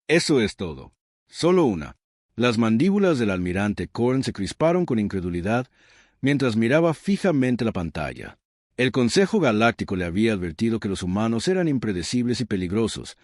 Eso es todo. Solo una. Las mandíbulas del almirante Korn se crisparon con incredulidad mientras miraba fijamente la pantalla. El Consejo Galáctico le había advertido que los humanos eran impredecibles y peligrosos,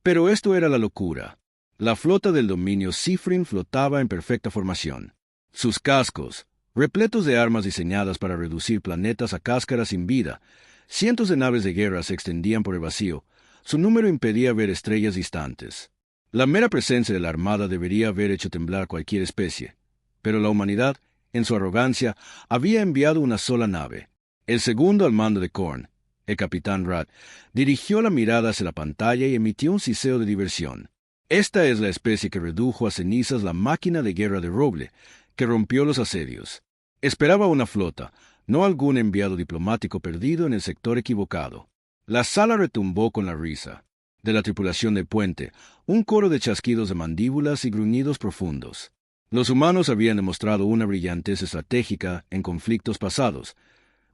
pero esto era la locura. La flota del dominio Cifrin flotaba en perfecta formación. Sus cascos, repletos de armas diseñadas para reducir planetas a cáscaras sin vida, cientos de naves de guerra se extendían por el vacío. Su número impedía ver estrellas distantes. La mera presencia de la Armada debería haber hecho temblar cualquier especie, pero la humanidad, en su arrogancia, había enviado una sola nave. El segundo al mando de Korn, el capitán Rath, dirigió la mirada hacia la pantalla y emitió un siseo de diversión. Esta es la especie que redujo a cenizas la máquina de guerra de Roble, que rompió los asedios. Esperaba una flota, no algún enviado diplomático perdido en el sector equivocado. La sala retumbó con la risa. De la tripulación del puente, un coro de chasquidos de mandíbulas y gruñidos profundos. Los humanos habían demostrado una brillantez estratégica en conflictos pasados,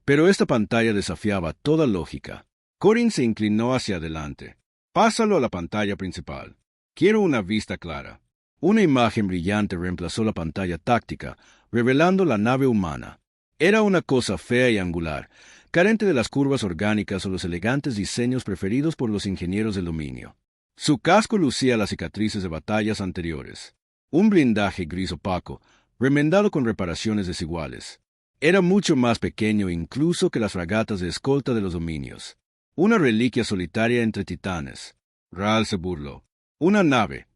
pero esta pantalla desafiaba toda lógica. Corin se inclinó hacia adelante. «Pásalo a la pantalla principal. Quiero una vista clara». Una imagen brillante reemplazó la pantalla táctica, revelando la nave humana. Era una cosa fea y angular, carente de las curvas orgánicas o los elegantes diseños preferidos por los ingenieros del dominio. Su casco lucía las cicatrices de batallas anteriores. Un blindaje gris opaco, remendado con reparaciones desiguales. Era mucho más pequeño incluso que las fragatas de escolta de los dominios. Una reliquia solitaria entre titanes. Ral se burló. Una nave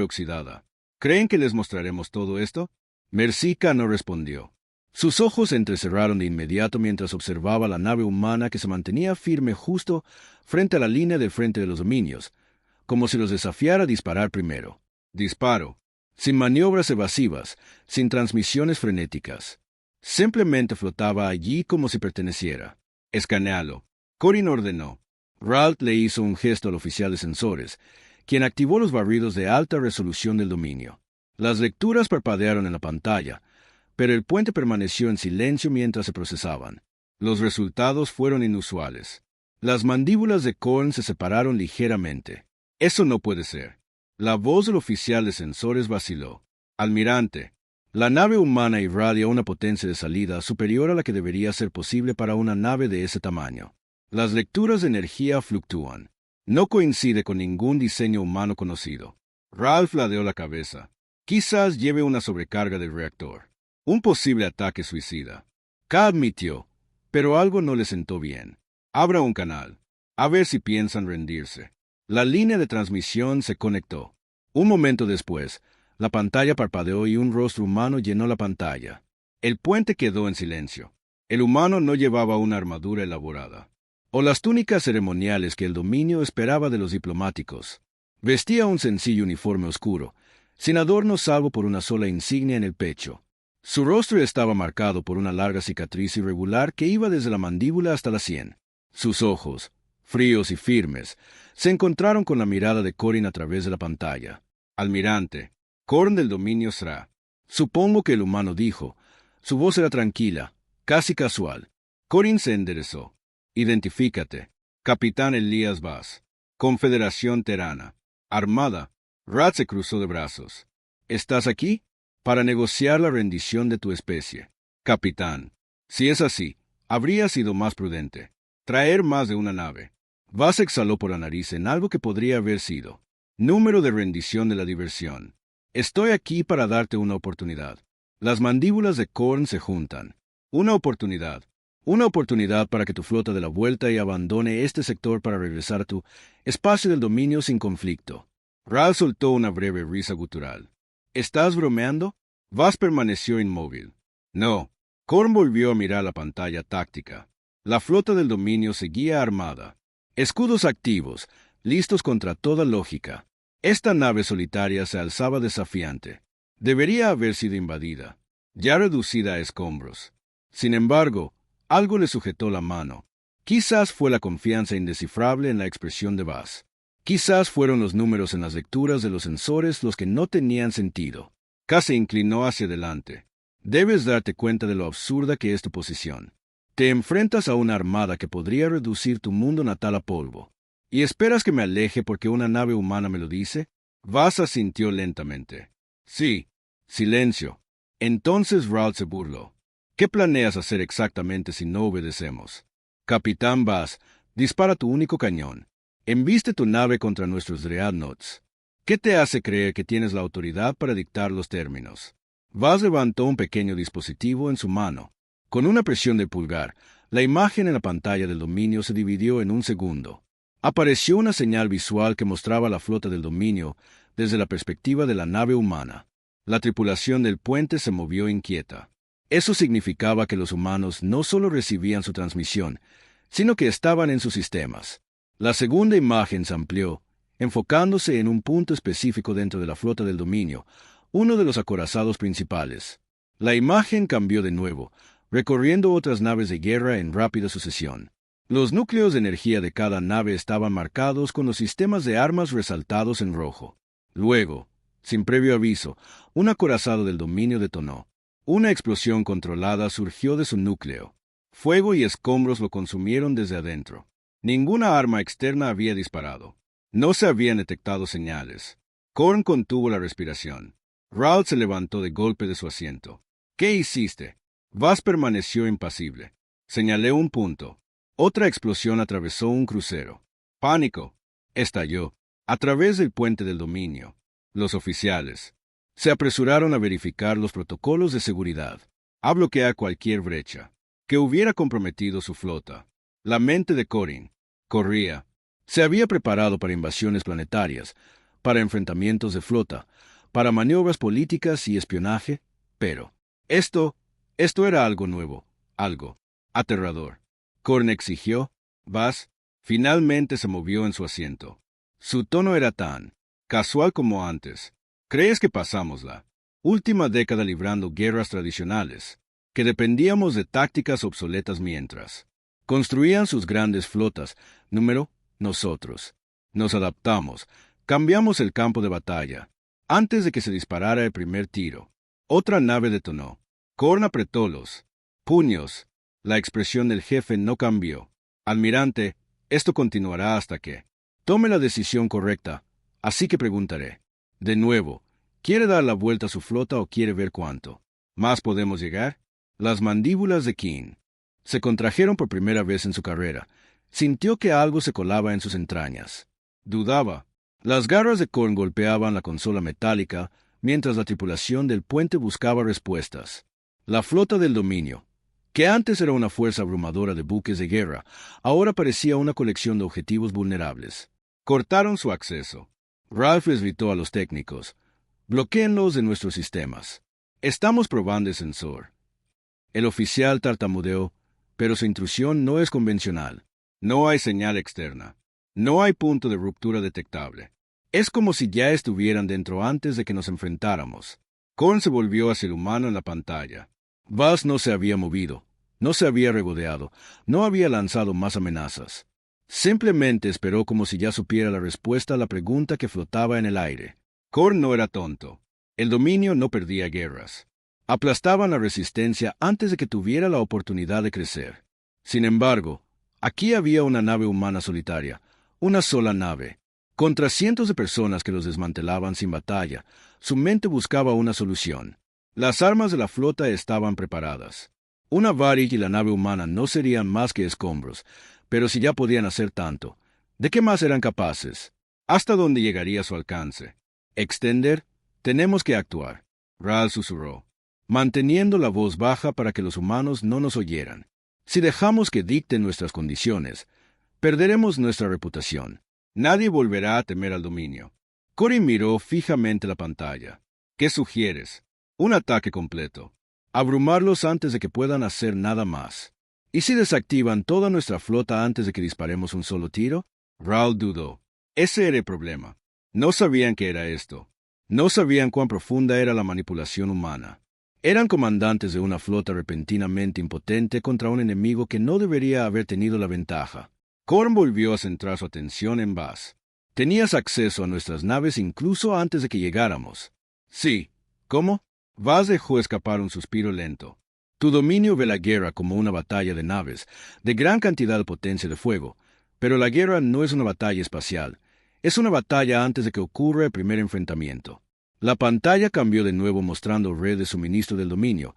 oxidada. ¿Creen que les mostraremos todo esto? Mercica no respondió. Sus ojos se entrecerraron de inmediato mientras observaba la nave humana que se mantenía firme justo frente a la línea de frente de los dominios, como si los desafiara a disparar primero. Disparo. Sin maniobras evasivas, sin transmisiones frenéticas. Simplemente flotaba allí como si perteneciera. Escanealo. Corin ordenó. Ralt le hizo un gesto al oficial de sensores, quien activó los barridos de alta resolución del dominio. Las lecturas parpadearon en la pantalla, pero el puente permaneció en silencio mientras se procesaban. Los resultados fueron inusuales. Las mandíbulas de Korn se separaron ligeramente. «Eso no puede ser». La voz del oficial de sensores vaciló. «Almirante, la nave humana irradia una potencia de salida superior a la que debería ser posible para una nave de ese tamaño. Las lecturas de energía fluctúan. No coincide con ningún diseño humano conocido». Ralph ladeó la cabeza. «Quizás lleve una sobrecarga del reactor. Un posible ataque suicida». K admitió, pero algo no le sentó bien. «Abra un canal. A ver si piensan rendirse». La línea de transmisión se conectó. Un momento después, la pantalla parpadeó y un rostro humano llenó la pantalla. El puente quedó en silencio. El humano no llevaba una armadura elaborada, o las túnicas ceremoniales que el dominio esperaba de los diplomáticos. Vestía un sencillo uniforme oscuro, sin adornos salvo por una sola insignia en el pecho. Su rostro estaba marcado por una larga cicatriz irregular que iba desde la mandíbula hasta la sien. Sus ojos, fríos y firmes, se encontraron con la mirada de Corin a través de la pantalla. «Almirante, Korn del dominio Sra». «Supongo que el humano dijo». Su voz era tranquila, casi casual. Corin se enderezó. «Identifícate. Capitán Elías Vaz. Confederación Terana. Armada». Rath se cruzó de brazos. «¿Estás aquí?» «Para negociar la rendición de tu especie». «Capitán. Si es así, habría sido más prudente. Traer más de una nave». Vaz exhaló por la nariz en algo que podría haber sido. «Número de rendición de la diversión. Estoy aquí para darte una oportunidad». Las mandíbulas de Korn se juntan. «Una oportunidad. Una oportunidad para que tu flota dé la vuelta y abandone este sector para regresar a tu espacio del dominio sin conflicto». Ral soltó una breve risa gutural. «¿Estás bromeando?» Vaz permaneció inmóvil. «No». Korn volvió a mirar la pantalla táctica. La flota del dominio seguía armada. Escudos activos, listos contra toda lógica. Esta nave solitaria se alzaba desafiante. Debería haber sido invadida, ya reducida a escombros. Sin embargo, algo le sujetó la mano. Quizás fue la confianza indescifrable en la expresión de Vaz. Quizás fueron los números en las lecturas de los sensores los que no tenían sentido. K se inclinó hacia adelante. «Debes darte cuenta de lo absurda que es tu posición. Te enfrentas a una armada que podría reducir tu mundo natal a polvo. ¿Y esperas que me aleje porque una nave humana me lo dice? Vas asintió lentamente. Sí. Silencio. Entonces Raoul se burló. ¿Qué planeas hacer exactamente si no obedecemos? Capitán Vas, dispara tu único cañón. Embiste tu nave contra nuestros dreadnoughts. ¿Qué te hace creer que tienes la autoridad para dictar los términos? Vas levantó un pequeño dispositivo en su mano. Con una presión de pulgar, la imagen en la pantalla del dominio se dividió en un segundo. Apareció una señal visual que mostraba la flota del dominio desde la perspectiva de la nave humana. La tripulación del puente se movió inquieta. Eso significaba que los humanos no solo recibían su transmisión, sino que estaban en sus sistemas. La segunda imagen se amplió, enfocándose en un punto específico dentro de la flota del dominio, uno de los acorazados principales. La imagen cambió de nuevo, recorriendo otras naves de guerra en rápida sucesión. Los núcleos de energía de cada nave estaban marcados con los sistemas de armas resaltados en rojo. Luego, sin previo aviso, un acorazado del dominio detonó. Una explosión controlada surgió de su núcleo. Fuego y escombros lo consumieron desde adentro. Ninguna arma externa había disparado. No se habían detectado señales. Korn contuvo la respiración. Raoul se levantó de golpe de su asiento. ¿Qué hiciste? Vas permaneció impasible. Señalé un punto. Otra explosión atravesó un crucero. Pánico. Estalló. A través del puente del dominio. Los oficiales se apresuraron a verificar los protocolos de seguridad, a bloquear cualquier brecha que hubiera comprometido su flota. La mente de Corin corría. Se había preparado para invasiones planetarias, para enfrentamientos de flota, para maniobras políticas y espionaje, pero esto era algo nuevo, algo aterrador. Corin exigió. Vas. Finalmente se movió en su asiento. Su tono era tan casual como antes. ¿Crees que pasamos la última década librando guerras tradicionales, que dependíamos de tácticas obsoletas mientras construían sus grandes flotas? Nosotros nos adaptamos, cambiamos el campo de batalla. Antes de que se disparara el primer tiro, otra nave detonó. Korn apretó los puños. La expresión del jefe no cambió. Almirante, esto continuará hasta que tome la decisión correcta. Así que preguntaré. De nuevo, ¿quiere dar la vuelta a su flota o quiere ver cuánto más podemos llegar? Las mandíbulas de King se contrajeron por primera vez en su carrera. Sintió que algo se colaba en sus entrañas. Dudaba. Las garras de Korn golpeaban la consola metálica mientras la tripulación del puente buscaba respuestas. La flota del dominio, que antes era una fuerza abrumadora de buques de guerra, ahora parecía una colección de objetivos vulnerables. Cortaron su acceso. Ralph les gritó a los técnicos: bloquéenlos de nuestros sistemas. Estamos probando el sensor. El oficial tartamudeó, pero su intrusión no es convencional. No hay señal externa. No hay punto de ruptura detectable. Es como si ya estuvieran dentro antes de que nos enfrentáramos. Korn se volvió hacia el humano en la pantalla. Vaz no se había movido, no se había regodeado, no había lanzado más amenazas. Simplemente esperó como si ya supiera la respuesta a la pregunta que flotaba en el aire. Korn no era tonto. El dominio no perdía guerras. Aplastaban la resistencia antes de que tuviera la oportunidad de crecer. Sin embargo, aquí había una nave humana solitaria, una sola nave. Contra cientos de personas que los desmantelaban sin batalla, su mente buscaba una solución. Las armas de la flota estaban preparadas. Una Varig y la nave humana no serían más que escombros, pero si ya podían hacer tanto, ¿de qué más eran capaces? ¿Hasta dónde llegaría su alcance? ¿Extender? Tenemos que actuar. Ral susurró, manteniendo la voz baja para que los humanos no nos oyeran. Si dejamos que dicten nuestras condiciones, perderemos nuestra reputación. Nadie volverá a temer al dominio. Corin miró fijamente la pantalla. ¿Qué sugieres? Un ataque completo. Abrumarlos antes de que puedan hacer nada más. ¿Y si desactivan toda nuestra flota antes de que disparemos un solo tiro? Raoul dudó. Ese era el problema. No sabían qué era esto. No sabían cuán profunda era la manipulación humana. Eran comandantes de una flota repentinamente impotente contra un enemigo que no debería haber tenido la ventaja. Korn volvió a centrar su atención en Vaz. Tenías acceso a nuestras naves incluso antes de que llegáramos. Sí. ¿Cómo? Vaz dejó escapar un suspiro lento. Tu dominio ve la guerra como una batalla de naves, de gran cantidad de potencia de fuego, pero la guerra no es una batalla espacial. Es una batalla antes de que ocurra el primer enfrentamiento. La pantalla cambió de nuevo mostrando red de suministro del dominio,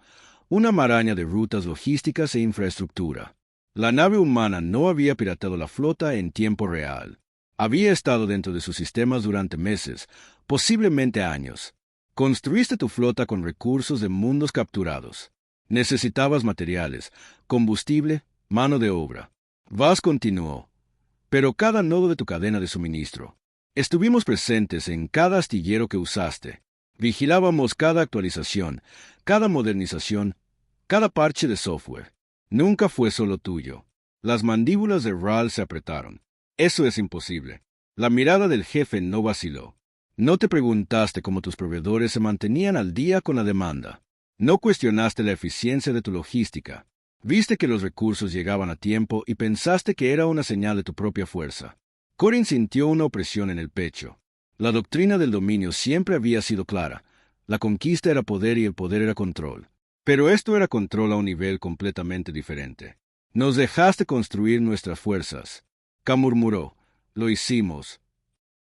una maraña de rutas logísticas e infraestructura. La nave humana no había pirateado la flota en tiempo real. Había estado dentro de sus sistemas durante meses, posiblemente años. Construiste tu flota con recursos de mundos capturados. Necesitabas materiales, combustible, mano de obra. Vaz continuó. Pero cada nodo de tu cadena de suministro. Estuvimos presentes en cada astillero que usaste. Vigilábamos cada actualización, cada modernización, cada parche de software. Nunca fue solo tuyo. Las mandíbulas de Ral se apretaron. Eso es imposible. La mirada del jefe no vaciló. No te preguntaste cómo tus proveedores se mantenían al día con la demanda. No cuestionaste la eficiencia de tu logística. Viste que los recursos llegaban a tiempo y pensaste que era una señal de tu propia fuerza. Corin sintió una opresión en el pecho. La doctrina del dominio siempre había sido clara. La conquista era poder y el poder era control. Pero esto era control a un nivel completamente diferente. Nos dejaste construir nuestras fuerzas. Ka murmuró. Lo hicimos.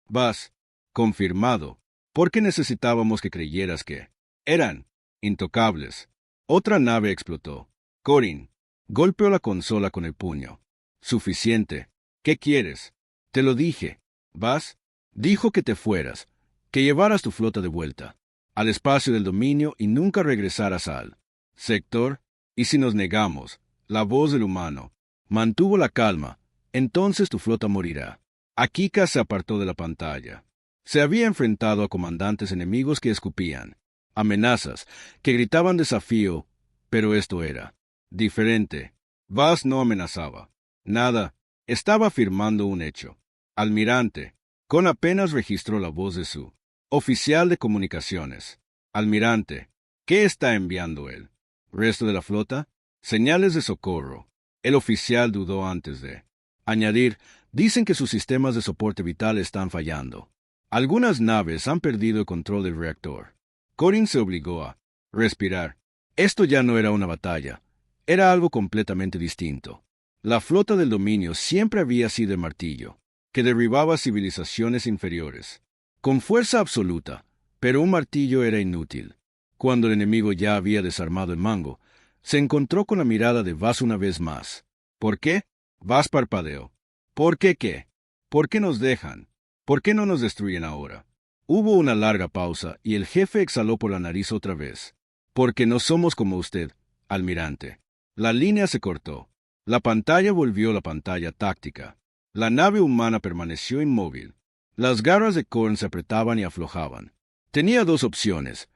Vas. Confirmado. Porque necesitábamos que creyeras que eran intocables. Otra nave explotó. Corin golpeó la consola con el puño. Suficiente. ¿Qué quieres? Te lo dije. Vas. Dijo que te fueras, que llevaras tu flota de vuelta al espacio del dominio y nunca regresaras al sector. Y si nos negamos, la voz del humano mantuvo la calma, entonces tu flota morirá. Akika se apartó de la pantalla. Se había enfrentado a comandantes enemigos que escupían amenazas, que gritaban desafío, pero esto era diferente. Vaz no amenazaba. Nada. Estaba afirmando un hecho. Almirante. Con apenas registró la voz de su oficial de comunicaciones. Almirante. ¿Qué está enviando él? ¿Resto de la flota? Señales de socorro. El oficial dudó antes de añadir, dicen que sus sistemas de soporte vital están fallando. Algunas naves han perdido el control del reactor. Corin se obligó a respirar. Esto ya no era una batalla. Era algo completamente distinto. La flota del dominio siempre había sido el martillo, que derribaba civilizaciones inferiores, con fuerza absoluta, pero un martillo era inútil. Cuando el enemigo ya había desarmado el mango, se encontró con la mirada de Vaz una vez más. ¿Por qué? Vaz parpadeó. ¿Por qué qué? ¿Por qué nos dejan? ¿Por qué no nos destruyen ahora? Hubo una larga pausa y el jefe exhaló por la nariz otra vez. Porque no somos como usted, almirante. La línea se cortó. La pantalla volvió la pantalla táctica. La nave humana permaneció inmóvil. Las garras de Korn se apretaban y aflojaban. Tenía dos opciones: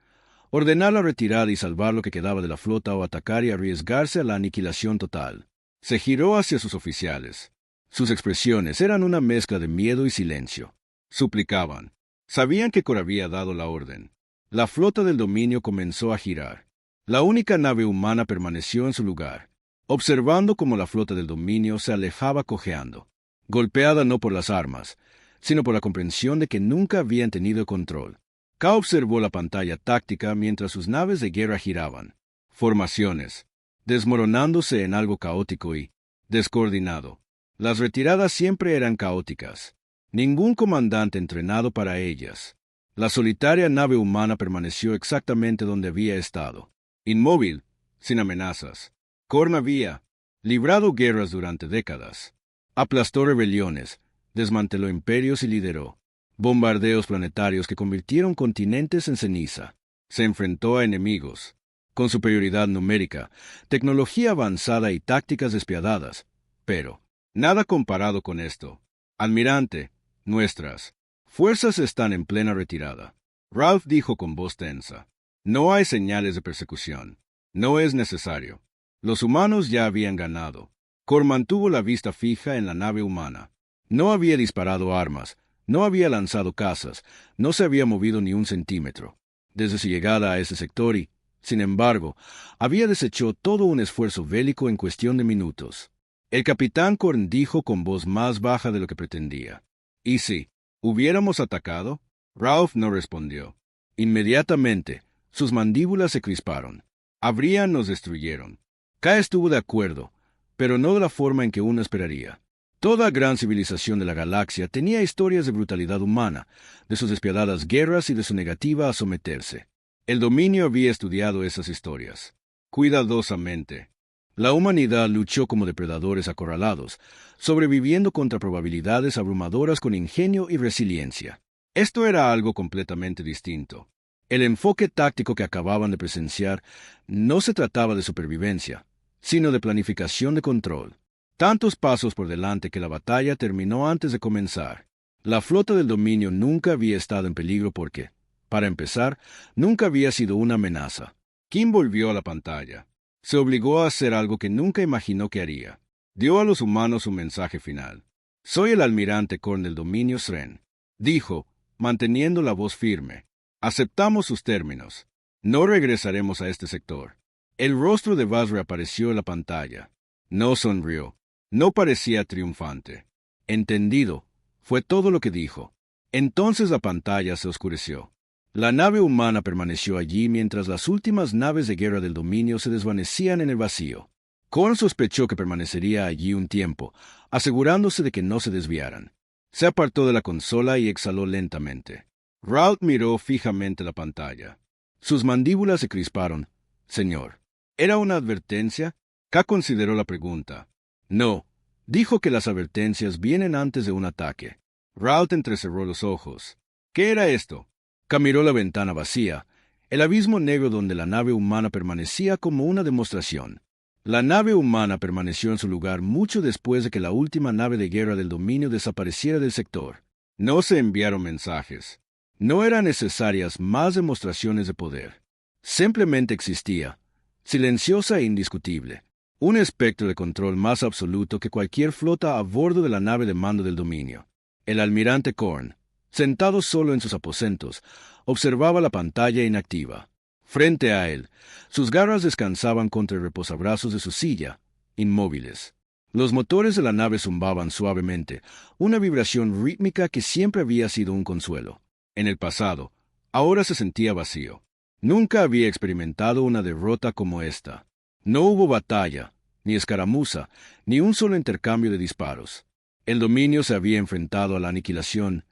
ordenar la retirada y salvar lo que quedaba de la flota o atacar y arriesgarse a la aniquilación total. Se giró hacia sus oficiales. Sus expresiones eran una mezcla de miedo y silencio. Suplicaban. Sabían que Kor había dado la orden. La flota del dominio comenzó a girar. La única nave humana permaneció en su lugar, observando cómo la flota del dominio se alejaba cojeando, golpeada no por las armas, sino por la comprensión de que nunca habían tenido control. Ka observó la pantalla táctica mientras sus naves de guerra giraban. Formaciones, desmoronándose en algo caótico y descoordinado. Las retiradas siempre eran caóticas. Ningún comandante entrenado para ellas. La solitaria nave humana permaneció exactamente donde había estado, inmóvil, sin amenazas. Korn había librado guerras durante décadas. Aplastó rebeliones, desmanteló imperios y lideró bombardeos planetarios que convirtieron continentes en ceniza. Se enfrentó a enemigos con superioridad numérica, tecnología avanzada y tácticas despiadadas, pero nada comparado con esto. Almirante, nuestras fuerzas están en plena retirada. Ralph dijo con voz tensa. No hay señales de persecución. No es necesario. Los humanos ya habían ganado. Kor mantuvo la vista fija en la nave humana. No había disparado armas, no había lanzado cazas, no se había movido ni un centímetro desde su llegada a ese sector y, sin embargo, había deshecho todo un esfuerzo bélico en cuestión de minutos. El capitán Korn dijo con voz más baja de lo que pretendía. ¿Y si hubiéramos atacado? Ralph no respondió. Inmediatamente, sus mandíbulas se crisparon. Nos destruyeron. Ka estuvo de acuerdo, pero no de la forma en que uno esperaría. Toda gran civilización de la galaxia tenía historias de brutalidad humana, de sus despiadadas guerras y de su negativa a someterse. El dominio había estudiado esas historias cuidadosamente. La humanidad luchó como depredadores acorralados, sobreviviendo contra probabilidades abrumadoras con ingenio y resiliencia. Esto era algo completamente distinto. El enfoque táctico que acababan de presenciar no se trataba de supervivencia, sino de planificación de control. Tantos pasos por delante que la batalla terminó antes de comenzar. La flota del dominio nunca había estado en peligro porque, para empezar, nunca había sido una amenaza. Kim volvió a la pantalla. Se obligó a hacer algo que nunca imaginó que haría. Dio a los humanos un mensaje final. «Soy el almirante Korn del dominio Sren», dijo, manteniendo la voz firme. «Aceptamos sus términos. No regresaremos a este sector». El rostro de Vaz reapareció en la pantalla. No sonrió. No parecía triunfante. «Entendido», fue todo lo que dijo. Entonces la pantalla se oscureció. La nave humana permaneció allí mientras las últimas naves de guerra del dominio se desvanecían en el vacío. Korn sospechó que permanecería allí un tiempo, asegurándose de que no se desviaran. Se apartó de la consola y exhaló lentamente. Rault miró fijamente la pantalla. Sus mandíbulas se crisparon. «Señor». ¿Era una advertencia? K consideró la pregunta. No, dijo que las advertencias vienen antes de un ataque. Rault entrecerró los ojos. ¿Qué era esto? K miró la ventana vacía, el abismo negro donde la nave humana permanecía como una demostración. La nave humana permaneció en su lugar mucho después de que la última nave de guerra del dominio desapareciera del sector. No se enviaron mensajes. No eran necesarias más demostraciones de poder. Simplemente existía, silenciosa e indiscutible. Un espectro de control más absoluto que cualquier flota a bordo de la nave de mando del dominio. El almirante Korn, sentado solo en sus aposentos, observaba la pantalla inactiva. Frente a él, sus garras descansaban contra el reposabrazos de su silla, inmóviles. Los motores de la nave zumbaban suavemente, una vibración rítmica que siempre había sido un consuelo. En el pasado, ahora se sentía vacío. Nunca había experimentado una derrota como esta. No hubo batalla, ni escaramuza, ni un solo intercambio de disparos. El dominio se había enfrentado a la aniquilación,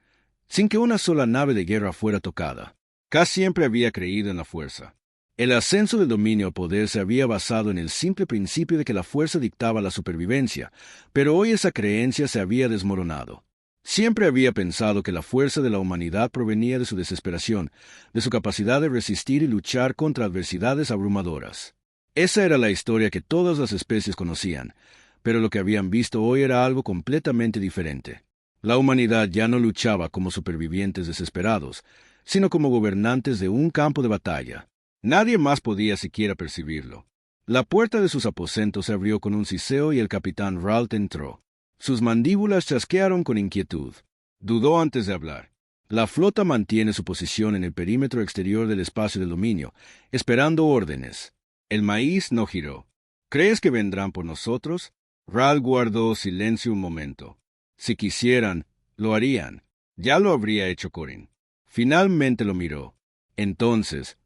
sin que una sola nave de guerra fuera tocada. K siempre había creído en la fuerza. El ascenso del dominio a poder se había basado en el simple principio de que la fuerza dictaba la supervivencia, pero hoy esa creencia se había desmoronado. Siempre había pensado que la fuerza de la humanidad provenía de su desesperación, de su capacidad de resistir y luchar contra adversidades abrumadoras. Esa era la historia que todas las especies conocían, pero lo que habían visto hoy era algo completamente diferente. La humanidad ya no luchaba como supervivientes desesperados, sino como gobernantes de un campo de batalla. Nadie más podía siquiera percibirlo. La puerta de sus aposentos se abrió con un siseo y el capitán Rault entró. Sus mandíbulas chasquearon con inquietud. Dudó antes de hablar. La flota mantiene su posición en el perímetro exterior del espacio del dominio, esperando órdenes. El maíz no giró. ¿Crees que vendrán por nosotros? Rault guardó silencio un momento. Si quisieran, lo harían. Ya lo habría hecho Corin. Finalmente lo miró. Entonces,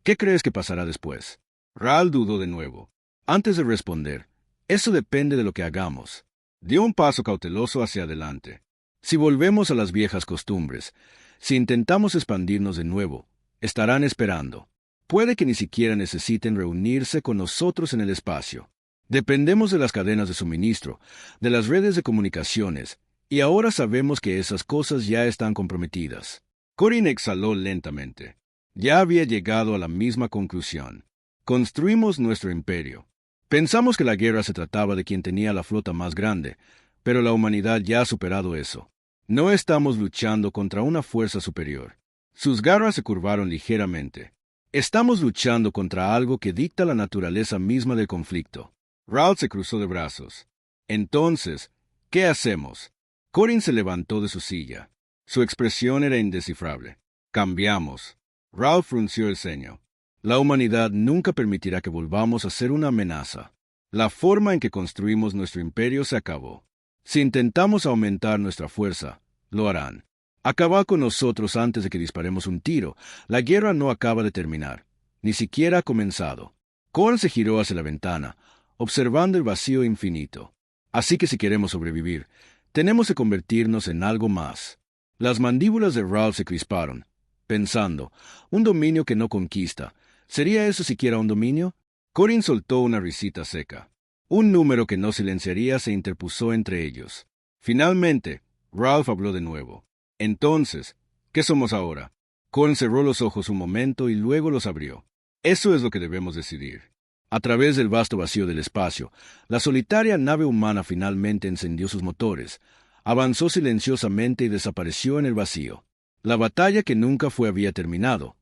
¿qué crees que pasará después? Rault dudó de nuevo. Antes de responder, eso depende de lo que hagamos. Dio un paso cauteloso hacia adelante. Si volvemos a las viejas costumbres, si intentamos expandirnos de nuevo, estarán esperando. Puede que ni siquiera necesiten reunirse con nosotros en el espacio. Dependemos de las cadenas de suministro, de las redes de comunicaciones, y ahora sabemos que esas cosas ya están comprometidas. Corin exhaló lentamente. Ya había llegado a la misma conclusión. Construimos nuestro imperio. Pensamos que la guerra se trataba de quien tenía la flota más grande, pero la humanidad ya ha superado eso. No estamos luchando contra una fuerza superior. Sus garras se curvaron ligeramente. Estamos luchando contra algo que dicta la naturaleza misma del conflicto. Rault se cruzó de brazos. Entonces, ¿qué hacemos? Corin se levantó de su silla. Su expresión era indescifrable. Cambiamos. Rault frunció el ceño. La humanidad nunca permitirá que volvamos a ser una amenaza. La forma en que construimos nuestro imperio se acabó. Si intentamos aumentar nuestra fuerza, lo harán. Acaba con nosotros antes de que disparemos un tiro. La guerra no acaba de terminar. Ni siquiera ha comenzado. Korn se giró hacia la ventana, observando el vacío infinito. Así que si queremos sobrevivir, Tenemos que convertirnos en algo más. Las mandíbulas de Ralph se crisparon, pensando, un dominio que no conquista. ¿Sería eso siquiera un dominio? Corin soltó una risita seca. Un número que no silenciaría se interpuso entre ellos. Finalmente, Ralph habló de nuevo. Entonces, ¿qué somos ahora? Corin cerró los ojos un momento y luego los abrió. Eso es lo que debemos decidir. A través del vasto vacío del espacio, la solitaria nave humana finalmente encendió sus motores, avanzó silenciosamente y desapareció en el vacío. La batalla que nunca fue había terminado,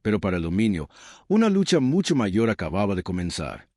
pero para el dominio, una lucha mucho mayor acababa de comenzar.